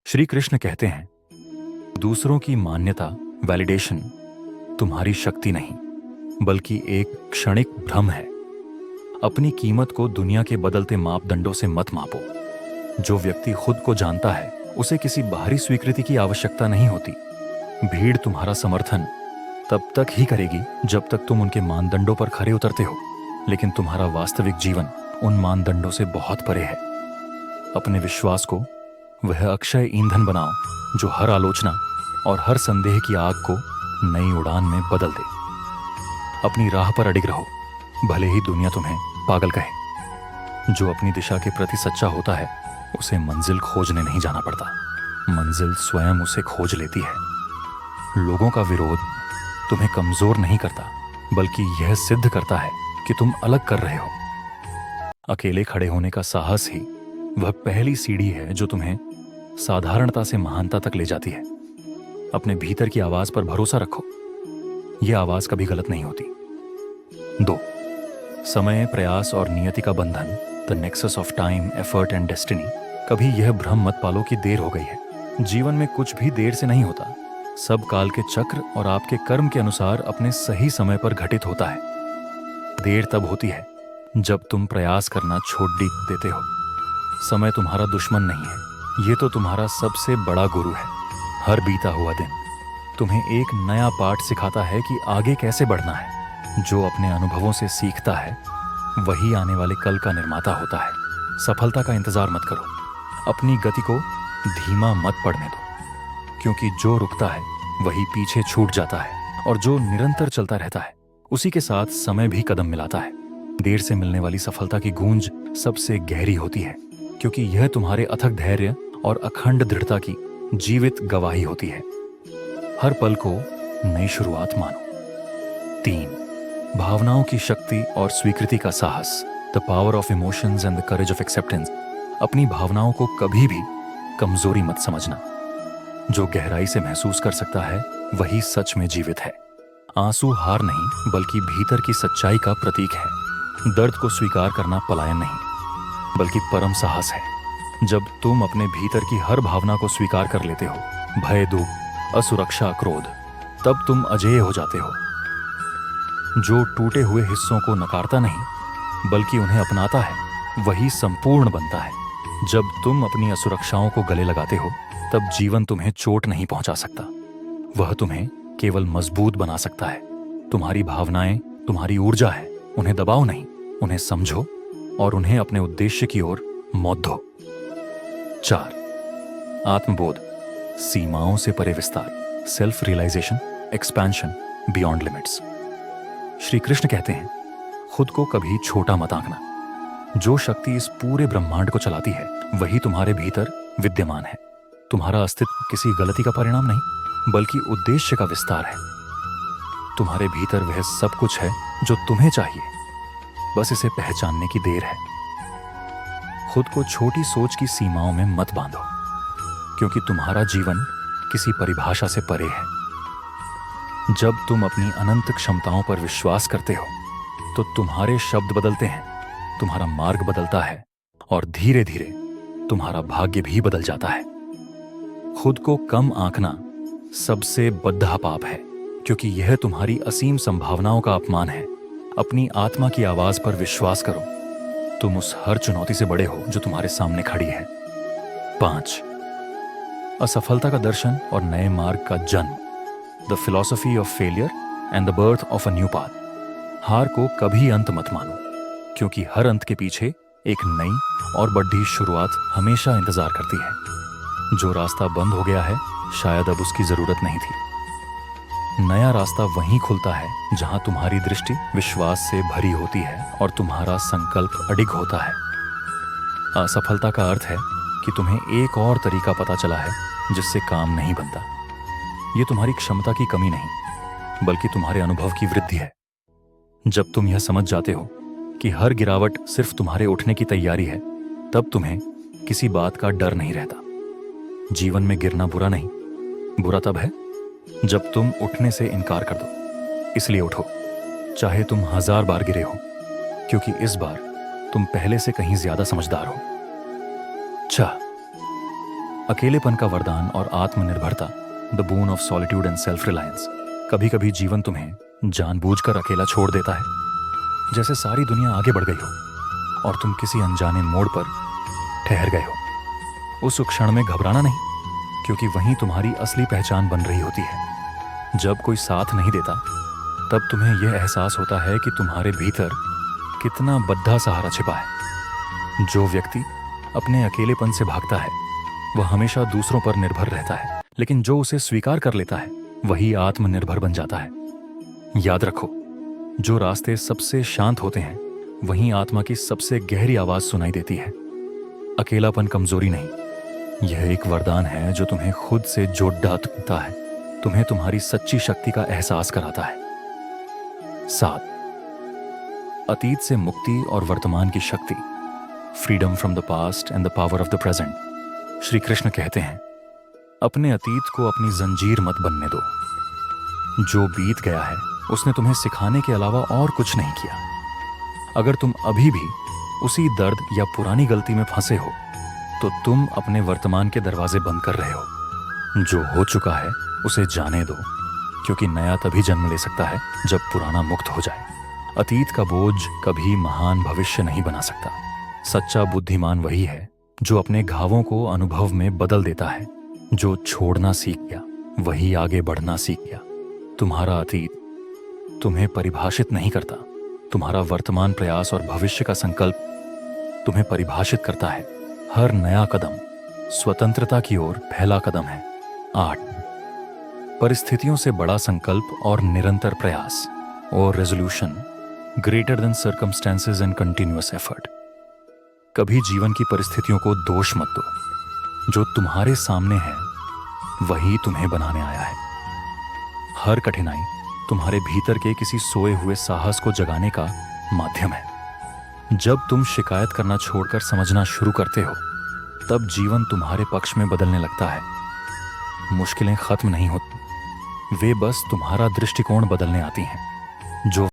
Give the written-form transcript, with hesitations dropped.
श्री कृष्ण कहते हैं, दूसरों की मान्यता, वैलिडेशन तुम्हारी शक्ति नहीं बल्कि एक क्षणिक भ्रम है। अपनी कीमत को दुनिया के बदलते मापदंडों से मत मापो। जो व्यक्ति खुद को जानता है उसे किसी बाहरी स्वीकृति की आवश्यकता नहीं होती। भीड़ तुम्हारा समर्थन तब तक ही करेगी जब तक तुम उनके मानदंडों पर खरे उतरते हो, लेकिन तुम्हारा वास्तविक जीवन उन मानदंडों से बहुत परे है। अपने विश्वास को वह अक्षय ईंधन बनाओ जो हर आलोचना और हर संदेह की आग को नई उड़ान में बदल दे। अपनी राह पर अडिग रहो, भले ही दुनिया तुम्हें पागल कहे। जो अपनी दिशा के प्रति सच्चा होता है उसे मंजिल खोजने नहीं जाना पड़ता, मंजिल स्वयं उसे खोज लेती है। लोगों का विरोध तुम्हें कमजोर नहीं करता, बल्कि यह सिद्ध करता है कि तुम अलग कर रहे हो। अकेले खड़े होने का साहस ही वह पहली सीढ़ी है जो तुम्हें साधारणता से महानता तक ले जाती है। अपने भीतर की आवाज पर भरोसा रखो, यह आवाज कभी गलत नहीं होती। 2. समय, प्रयास और नियति का बंधन, the nexus of time, effort and destiny. कभी यह भ्रम मत पालो कि देर हो गई है। जीवन में कुछ भी देर से नहीं होता। सब काल के चक्र और आपके कर्म के अनुसार अपने सही समय पर घटित होता है। देर तब होती है जब तुम प्रयास करना छोड़ देते हो। समय तुम्हारा दुश्मन नहीं है, ये तो तुम्हारा सबसे बड़ा गुरु है। हर बीता हुआ दिन तुम्हें एक नया पाठ सिखाता है कि आगे कैसे बढ़ना है। जो अपने अनुभवों से सीखता है वही आने वाले कल का निर्माता होता है। सफलता का इंतजार मत करो, अपनी गति को धीमा मत पड़ने दो, क्योंकि जो रुकता है वही पीछे छूट जाता है और जो निरंतर चलता रहता है उसी के साथ समय भी कदम मिलाता है। देर से मिलने वाली सफलता की गूंज सबसे गहरी होती है, क्योंकि यह तुम्हारे अथक धैर्य और अखंड दृढ़ता की जीवित गवाही होती है। हर पल को नई शुरुआत मानो। 3. भावनाओं की शक्ति और स्वीकृति का साहस, the power of emotions and the courage of acceptance. अपनी भावनाओं को कभी भी कमजोरी मत समझना। जो गहराई से महसूस कर सकता है वही सच में जीवित है। आंसू हार नहीं बल्कि भीतर की सच्चाई का प्रतीक है। दर्द को स्वीकार करना पलायन नहीं बल्कि परम साहस है। जब तुम अपने भीतर की हर भावना को स्वीकार कर लेते हो, भय, दुख, असुरक्षा, क्रोध, तब तुम अजेय हो जाते हो। जो टूटे हुए हिस्सों को नकारता नहीं बल्कि उन्हें अपनाता है वही संपूर्ण बनता है। जब तुम अपनी असुरक्षाओं को गले लगाते हो तब जीवन तुम्हें चोट नहीं पहुंचा सकता, वह तुम्हें केवल मजबूत बना सकता है। तुम्हारी भावनाएं तुम्हारी ऊर्जा है, उन्हें दबाओ नहीं, उन्हें समझो और उन्हें अपने उद्देश्य की ओर मौत दो। 4. आत्मबोध, सीमाओं से परे विस्तार, self realisation, expansion beyond limits. Shri Krishna कहते हैं, खुद को कभी छोटा मत आंकना। जो शक्ति इस पूरे ब्रह्मांड को चलाती है वही तुम्हारे भीतर विद्यमान है। तुम्हारा अस्तित्व किसी गलती का परिणाम नहीं बल्कि उद्देश्य का विस्तार है। तुम्हारे भीतर वह सब कुछ है जो तुम्हें चाहिए, बस इसे पहचानने की देर है। खुद को छोटी सोच की सीमाओं में मत बांधो, क्योंकि तुम्हारा जीवन किसी परिभाषा से परे है। जब तुम अपनी अनंत क्षमताओं पर विश्वास करते हो तो तुम्हारे शब्द बदलते हैं, तुम्हारा मार्ग बदलता है और धीरे धीरे तुम्हारा भाग्य भी बदल जाता है। खुद को कम आंकना सबसे बद्धा पाप है, क्योंकि यह तुम्हारी असीम संभावनाओं का अपमान है। अपनी आत्मा की आवाज पर विश्वास करो, तुम उस हर चुनौती से बड़े हो जो तुम्हारे सामने खड़ी है। 5. असफलता का दर्शन और नए मार्ग का जन्म, the philosophy of failure and the birth of a new path. हार को कभी अंत मत मानो, क्योंकि हर अंत के पीछे एक नई और बढ़ी शुरुआत हमेशा इंतजार करती है। जो रास्ता बंद हो गया है शायद अब उसकी जरूरत नहीं थी। नया रास्ता वहीं खुलता है जहां तुम्हारी दृष्टि विश्वास से भरी होती है और तुम्हारा संकल्प अडिग होता है। असफलता का अर्थ है कि तुम्हें एक और तरीका पता चला है जिससे काम नहीं बनता। यह तुम्हारी क्षमता की कमी नहीं बल्कि तुम्हारे अनुभव की वृद्धि है। जब तुम यह समझ जाते हो कि हर गिरावट सिर्फ तुम्हारे उठने की तैयारी है, तब तुम्हें किसी बात का डर नहीं रहता। जीवन में गिरना बुरा नहीं, बुरा तब है जब तुम उठने से इनकार कर दो। इसलिए उठो, चाहे तुम 1000 बार गिरे हो, क्योंकि इस बार तुम पहले से कहीं ज्यादा समझदार हो। 6. अकेलेपन का वरदान और आत्मनिर्भरता, the boon of solitude and self reliance. कभी कभी जीवन तुम्हें जानबूझकर अकेला छोड़ देता है, जैसे सारी दुनिया आगे बढ़ गई हो और तुम किसी अनजाने मोड़ पर ठहर गए हो। उस क्षण में घबराना नहीं, क्योंकि वहीं तुम्हारी असली पहचान बन रही होती है। जब कोई साथ नहीं देता, तब तुम्हें यह एहसास होता है कि तुम्हारे भीतर कितना बद्धा सहारा छिपा है। जो व्यक्ति अपने अकेलेपन से भागता है वह हमेशा दूसरों पर निर्भर रहता है, लेकिन जो उसे स्वीकार कर लेता है वही आत्मनिर्भर बन जाता है। याद रखो, जो रास्ते सबसे शांत होते हैं वहीं आत्मा की सबसे गहरी आवाज सुनाई देती है। अकेलापन कमजोरी नहीं, यह एक वरदान है जो तुम्हें खुद से जोड़ डालता है, तुम्हें तुम्हारी सच्ची शक्ति का एहसास कराता है। 7, अतीत से मुक्ति और वर्तमान की शक्ति, freedom from the past and the power of the present. Shri Krishna कहते हैं, अपने अतीत को अपनी जंजीर मत बनने दो। जो बीत गया है उसने तुम्हें सिखाने के अलावा और कुछ नहीं किया। अगर तुम अभी भी उसी दर्द या पुरानी गलती में फंसे हो तो तुम अपने वर्तमान के दरवाजे बंद कर रहे हो। जो हो चुका है उसे जाने दो, क्योंकि नया तभी जन्म ले सकता है जब पुराना मुक्त हो जाए। अतीत का बोझ कभी महान भविष्य नहीं बना सकता। सच्चा बुद्धिमान वही है जो अपने घावों को अनुभव में बदल देता है। जो छोड़ना सीख गया वही आगे बढ़ना सीख गया। तुम्हारा अतीत तुम्हें परिभाषित नहीं करता, तुम्हारा वर्तमान प्रयास और भविष्य का संकल्प तुम्हें परिभाषित करता है। हर नया कदम स्वतंत्रता की ओर पहला कदम है। 8, परिस्थितियों से बड़ा संकल्प और निरंतर प्रयास, और resolution greater than circumstances and continuous effort. कभी जीवन की परिस्थितियों को दोष मत दो। जो तुम्हारे सामने है वही तुम्हें बनाने आया है। हर कठिनाई तुम्हारे भीतर के किसी सोए हुए साहस को जगाने का माध्यम है। जब तुम शिकायत करना छोड़कर समझना शुरू करते हो, तब जीवन तुम्हारे पक्ष में बदलने लगता है। मुश्किलें खत्म नहीं होती, वे बस तुम्हारा दृष्टिकोण बदलने आती हैं। जो